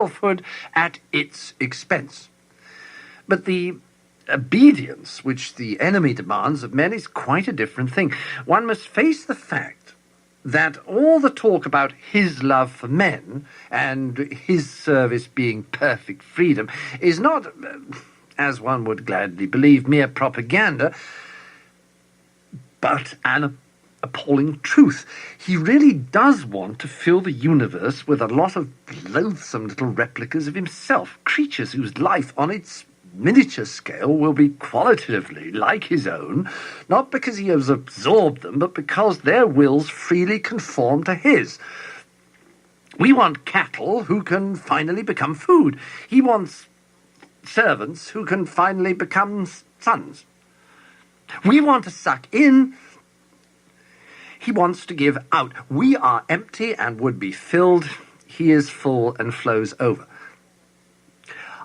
selfhood at its expense. But the obedience which the enemy demands of men is quite a different thing. One must face the fact that all the talk about his love for men and his service being perfect freedom is not, as one would gladly believe, mere propaganda, but an appalling truth. He really does want to fill the universe with a lot of loathsome little replicas of himself, creatures whose life on its miniature scale will be qualitatively like his own, not because he has absorbed them, but because their wills freely conform to his. We want cattle who can finally become food. He wants servants who can finally become sons. We want to suck in. He wants to give out. We are empty and would be filled. He is full and flows over.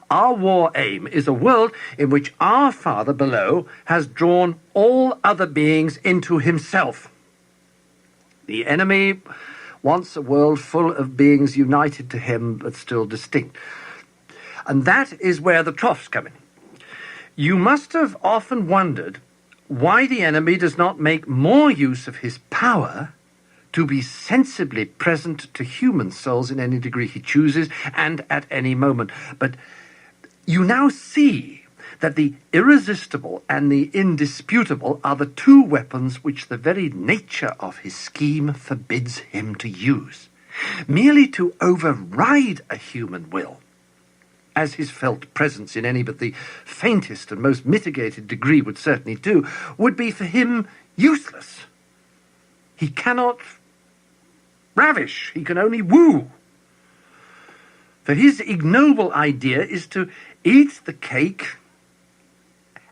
Our war aim is a world in which our Father below has drawn all other beings into himself. The enemy wants a world full of beings united to him but still distinct. And that is where the troughs come in. You must have often wondered why the enemy does not make more use of his power to be sensibly present to human souls in any degree he chooses and at any moment. But you now see that the irresistible and the indisputable are the two weapons which the very nature of his scheme forbids him to use. Merely to override a human will, as his felt presence in any but the faintest and most mitigated degree would certainly do, would be for him useless. He cannot ravish, he can only woo. For his ignoble idea is to eat the cake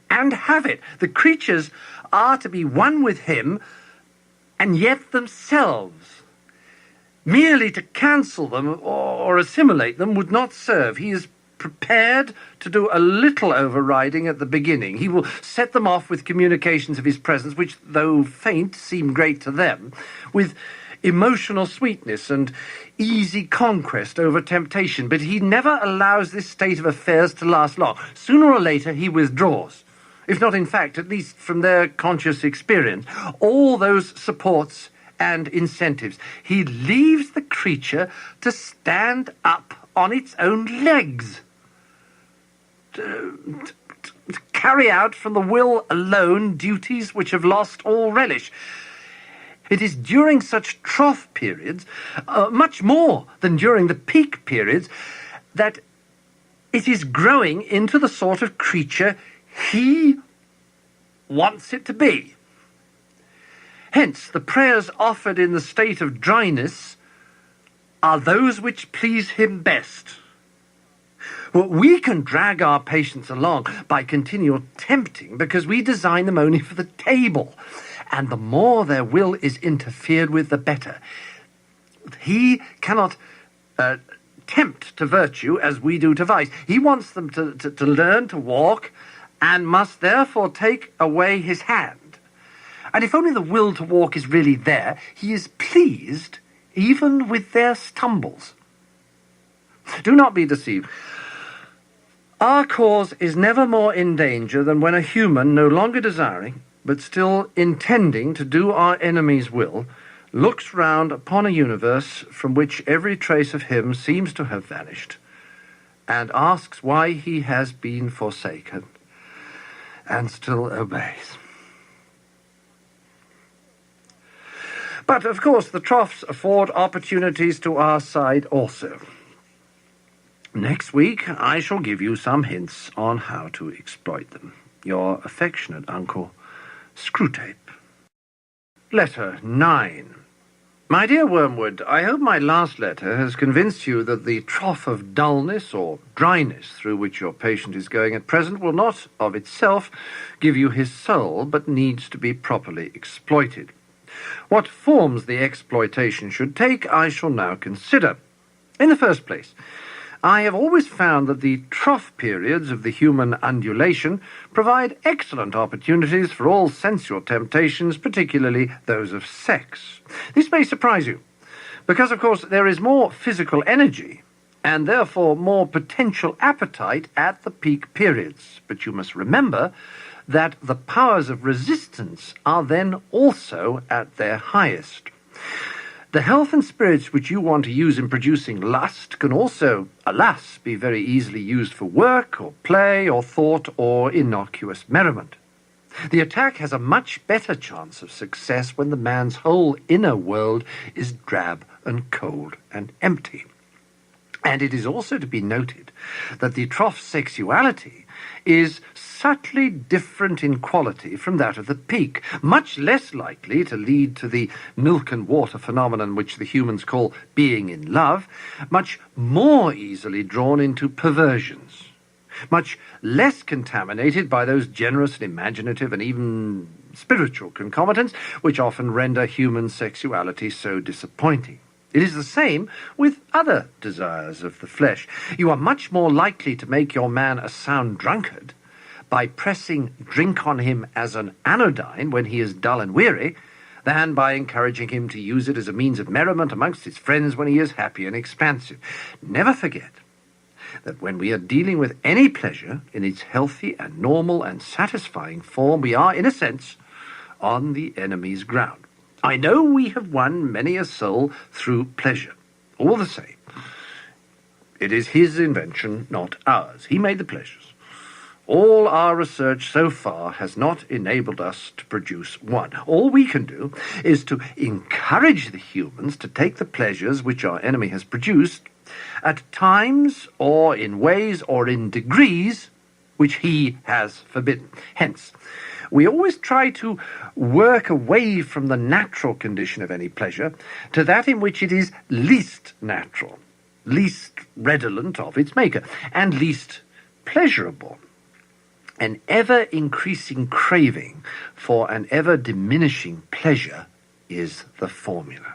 and have it. The creatures are to be one with him, and yet themselves. Merely to cancel them or assimilate them would not serve. He is prepared to do a little overriding at the beginning. He will set them off with communications of his presence, which, though faint, seem great to them, with emotional sweetness and easy conquest over temptation. But he never allows this state of affairs to last long. Sooner or later he withdraws, if not in fact, at least from their conscious experience, all those supports and incentives. He leaves the creature to stand up on its own legs, to carry out from the will alone duties which have lost all relish. It is during such trough periods, much more than during the peak periods, that it is growing into the sort of creature he wants it to be. Hence, the prayers offered in the state of dryness are those which please him best. Well, we can drag our patients along by continual tempting because we design them only for the table. And the more their will is interfered with, the better. He cannot tempt to virtue as we do to vice. He wants them to learn to walk and must therefore take away his hand. And if only the will to walk is really there, he is pleased even with their stumbles. Do not be deceived. Our cause is never more in danger than when a human, no longer desiring, but still intending to do our enemy's will, looks round upon a universe from which every trace of him seems to have vanished, and asks why he has been forsaken, and still obeys. But, of course, the troughs afford opportunities to our side also. Next week, I shall give you some hints on how to exploit them. Your affectionate uncle, Screwtape. Letter 9. My dear Wormwood, I hope my last letter has convinced you that the trough of dullness or dryness through which your patient is going at present will not, of itself, give you his soul, but needs to be properly exploited. What forms the exploitation should take, I shall now consider. In the first place, I have always found that the trough periods of the human undulation provide excellent opportunities for all sensual temptations, particularly those of sex. This may surprise you, because, of course, there is more physical energy and therefore more potential appetite at the peak periods. But you must remember that the powers of resistance are then also at their highest. The health and spirits which you want to use in producing lust can also, alas, be very easily used for work or play or thought or innocuous merriment. The attack has a much better chance of success when the man's whole inner world is drab and cold and empty. And it is also to be noted that the trough sexuality is subtly different in quality from that of the peak, much less likely to lead to the milk and water phenomenon which the humans call being in love, much more easily drawn into perversions, much less contaminated by those generous and imaginative and even spiritual concomitants which often render human sexuality so disappointing. It is the same with other desires of the flesh. You are much more likely to make your man a sound drunkard by pressing drink on him as an anodyne when he is dull and weary, than by encouraging him to use it as a means of merriment amongst his friends when he is happy and expansive. Never forget that when we are dealing with any pleasure in its healthy and normal and satisfying form, we are, in a sense, on the enemy's ground. I know we have won many a soul through pleasure. All the same, it is his invention, not ours. He made the pleasures. All our research so far has not enabled us to produce one. All we can do is to encourage the humans to take the pleasures which our enemy has produced at times or in ways or in degrees which he has forbidden. Hence, we always try to work away from the natural condition of any pleasure to that in which it is least natural, least redolent of its maker, and least pleasurable. An ever-increasing craving for an ever-diminishing pleasure is the formula.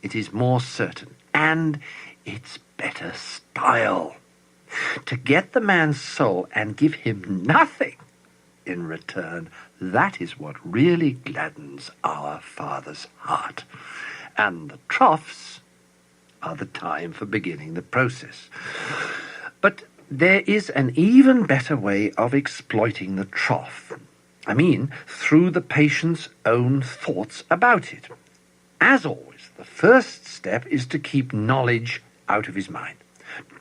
It is more certain, and it's better style. To get the man's soul and give him nothing in return, that is what really gladdens our Father's heart. And the troughs are the time for beginning the process. But there is an even better way of exploiting the trough. I mean, through the patient's own thoughts about it. As always, the first step is to keep knowledge out of his mind.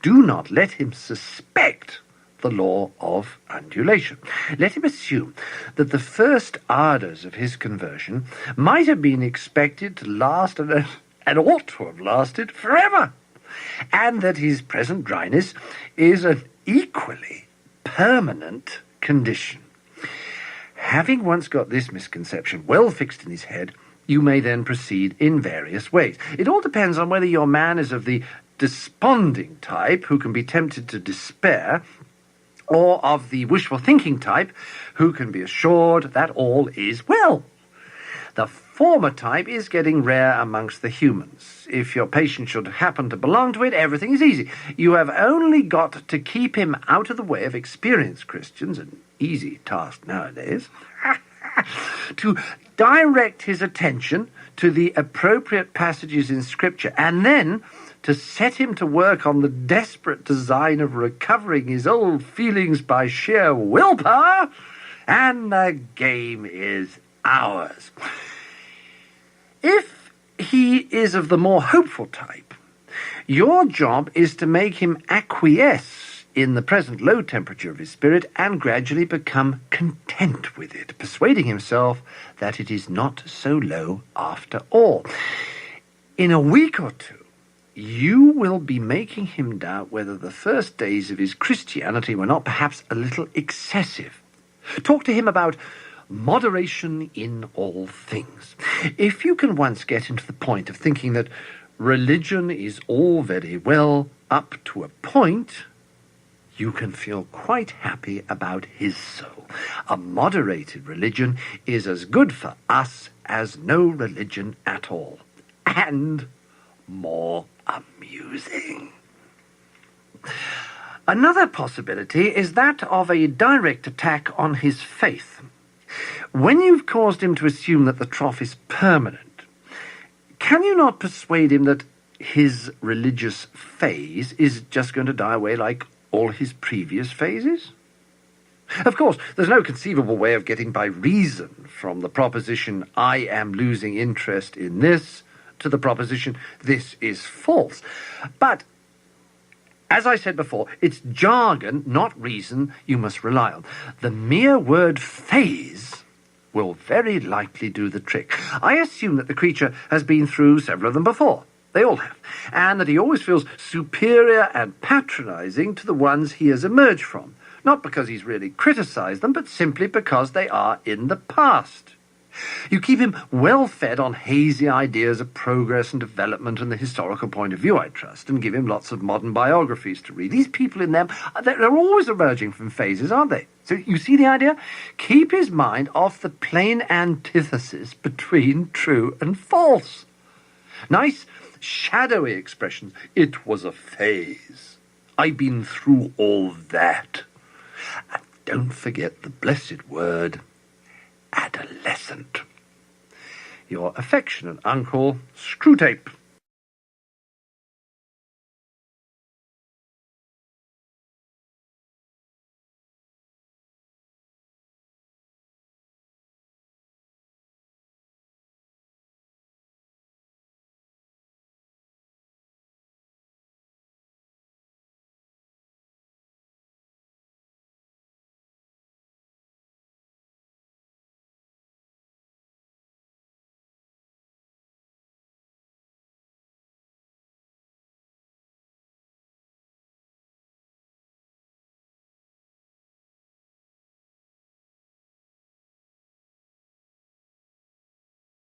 Do not let him suspect the law of undulation. Let him assume that the first ardours of his conversion might have been expected to last and ought to have lasted forever, and that his present dryness is an equally permanent condition. Having once got this misconception well fixed in his head, you may then proceed in various ways. It all depends on whether your man is of the desponding type, who can be tempted to despair, or of the wishful thinking type, who can be assured that all is well. The former type is getting rare amongst the humans. If your patient should happen to belong to it, everything is easy. You have only got to keep him out of the way of experienced Christians, an easy task nowadays, to direct his attention to the appropriate passages in Scripture, and then to set him to work on the desperate design of recovering his old feelings by sheer willpower, and the game is ours. If he is of the more hopeful type, your job is to make him acquiesce in the present low temperature of his spirit and gradually become content with it, persuading himself that it is not so low after all. In a week or two, you will be making him doubt whether the first days of his Christianity were not perhaps a little excessive. Talk to him about moderation in all things. If you can once get into the point of thinking that religion is all very well up to a point, you can feel quite happy about his soul. A moderated religion is as good for us as no religion at all, and more amusing. Another possibility is that of a direct attack on his faith. When you've caused him to assume that the trough is permanent, can you not persuade him that his religious phase is just going to die away like all his previous phases? Of course, there's no conceivable way of getting by reason from the proposition, I am losing interest in this, to the proposition, this is false. But, as I said before, it's jargon, not reason, you must rely on. The mere word phase will very likely do the trick. I assume that the creature has been through several of them before. They all have. And that he always feels superior and patronizing to the ones he has emerged from. Not because he's really criticized them, but simply because they are in the past. You keep him well fed on hazy ideas of progress and development and the historical point of view, I trust, and give him lots of modern biographies to read. These people in them, they're always emerging from phases, aren't they? So you see the idea? Keep his mind off the plain antithesis between true and false. Nice, shadowy expressions. It was a phase. I've been through all that. And don't forget the blessed word, adolescent. Your affectionate uncle, Screwtape.